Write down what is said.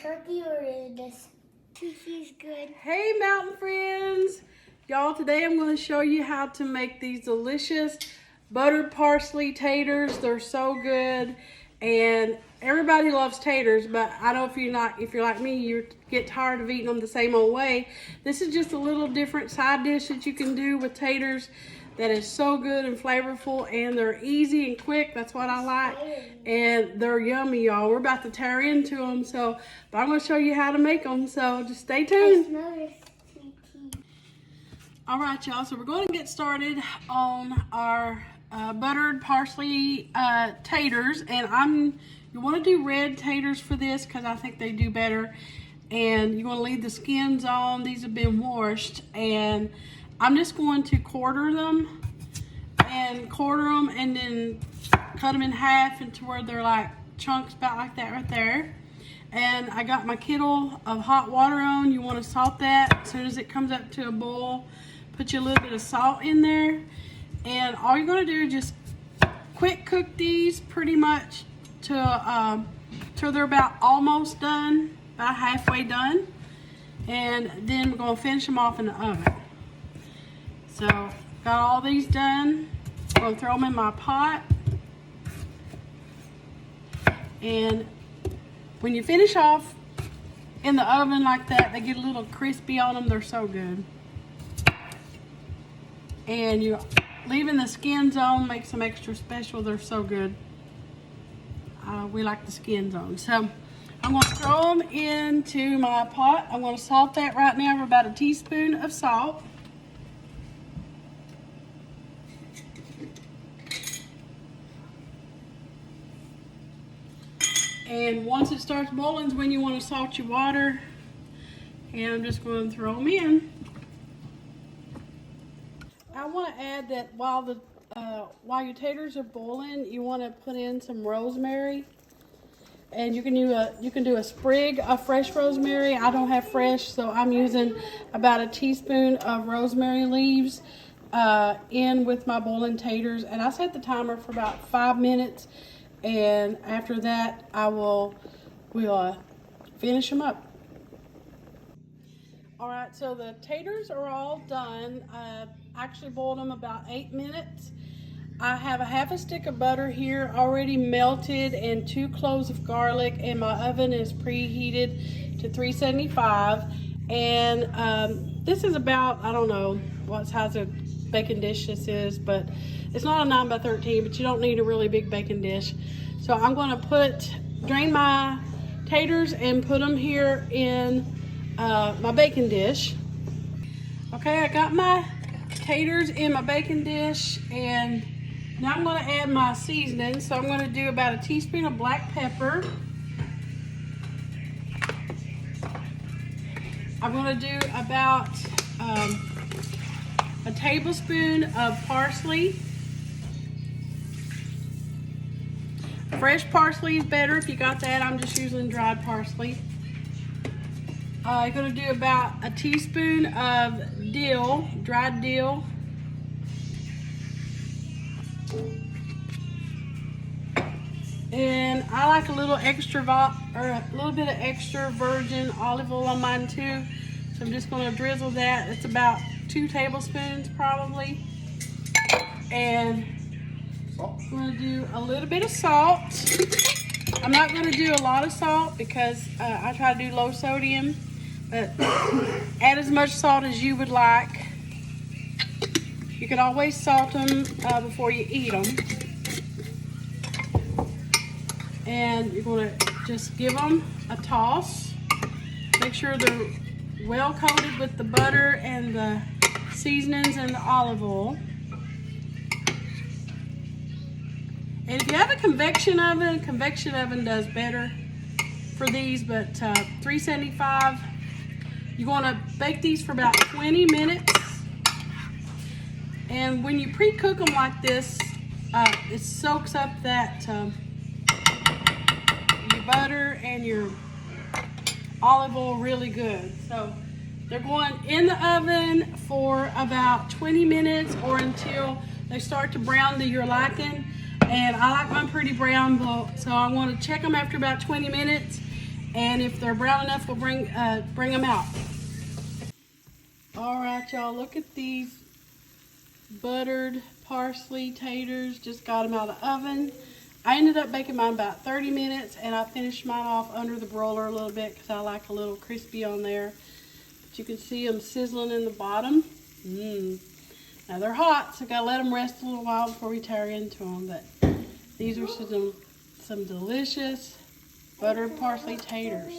cookie or this cookie's good. Hey mountain friends! Y'all, today I'm going to show you how to make these delicious buttered parsley taters. They're so good, and everybody loves taters, but I know if you're like me, you get tired of eating them the same old way. This is just a little different side dish that you can do with taters that is so good and flavorful, and they're easy and quick. That's what I like, and they're yummy, y'all. We're about to tear into them, but I'm going to show you how to make them, so just stay tuned. All right, y'all, so we're going to get started on our buttered parsley taters, and you want to do red taters for this because I think they do better, and you want to leave the skins on. These have been washed, and I'm just going to quarter them and then cut them in half into where they're like chunks about like that right there. And I got my kettle of hot water on. You want to salt that as soon as it comes up to a boil. Put you a little bit of salt in there, and all you're going to do is just quick cook these pretty much till they're about almost done, about halfway done, and then we're going to finish them off in the oven. So got all these done. I'm going to throw them in my pot, and when you finish off in the oven like that, they get a little crispy on them. They're so good. And you're leaving the skins on makes them extra special. They're so good. We like the skins on. So I'm going to throw them into my pot. I'm going to salt that right now for about a teaspoon of salt. And once it starts boiling is when you want to salt your water. And I'm just going to throw them in. I want to add that while your taters are boiling, you want to put in some rosemary, and you can do a sprig of fresh rosemary. I don't have fresh, so I'm using about a teaspoon of rosemary leaves in with my boiling taters, and I set the timer for about 5 minutes, and after that we'll finish them up. All right, so the taters are all done. I actually boiled them about 8 minutes. I have a half a stick of butter here already melted and 2 cloves of garlic, and my oven is preheated to 375. And this is about, I don't know what size of baking dish this is, but it's not a 9 by 13, but you don't need a really big baking dish. So I'm going to drain my taters and put them here in my baking dish. Okay, I got my taters in my baking dish, and now I'm going to add my seasoning. So I'm going to do about a teaspoon of black pepper. I'm going to do about a tablespoon of parsley. Fresh parsley is better if you got that. I'm just using dried parsley. I'm going to do about a teaspoon of dill, dried dill. And I like a little bit of extra virgin olive oil on mine too. So I'm just going to drizzle that. It's about 2 tablespoons probably. And I'm going to do a little bit of salt. I'm not going to do a lot of salt because I try to do low sodium. But add as much salt as you would like. You can always salt them before you eat them. And you're going to just give them a toss. Make sure they're well coated with the butter and the seasonings and the olive oil. And if you have a convection oven does better for these, but 375. You're going to bake these for about 20 minutes. And when you pre-cook them like this, it soaks up that your butter and your olive oil really good. So they're going in the oven for about 20 minutes or until they start to brown to your liking. And I like mine pretty brown, so I want to check them after about 20 minutes. And if they're brown enough, we'll bring them out. All right, y'all, look at these buttered parsley taters. Just got them out of the oven. I ended up baking mine about 30 minutes, and I finished mine off under the broiler a little bit because I like a little crispy on there. But you can see them sizzling in the bottom. Now they're hot, so gotta let them rest a little while before we tear into them. But these are some delicious buttered parsley taters.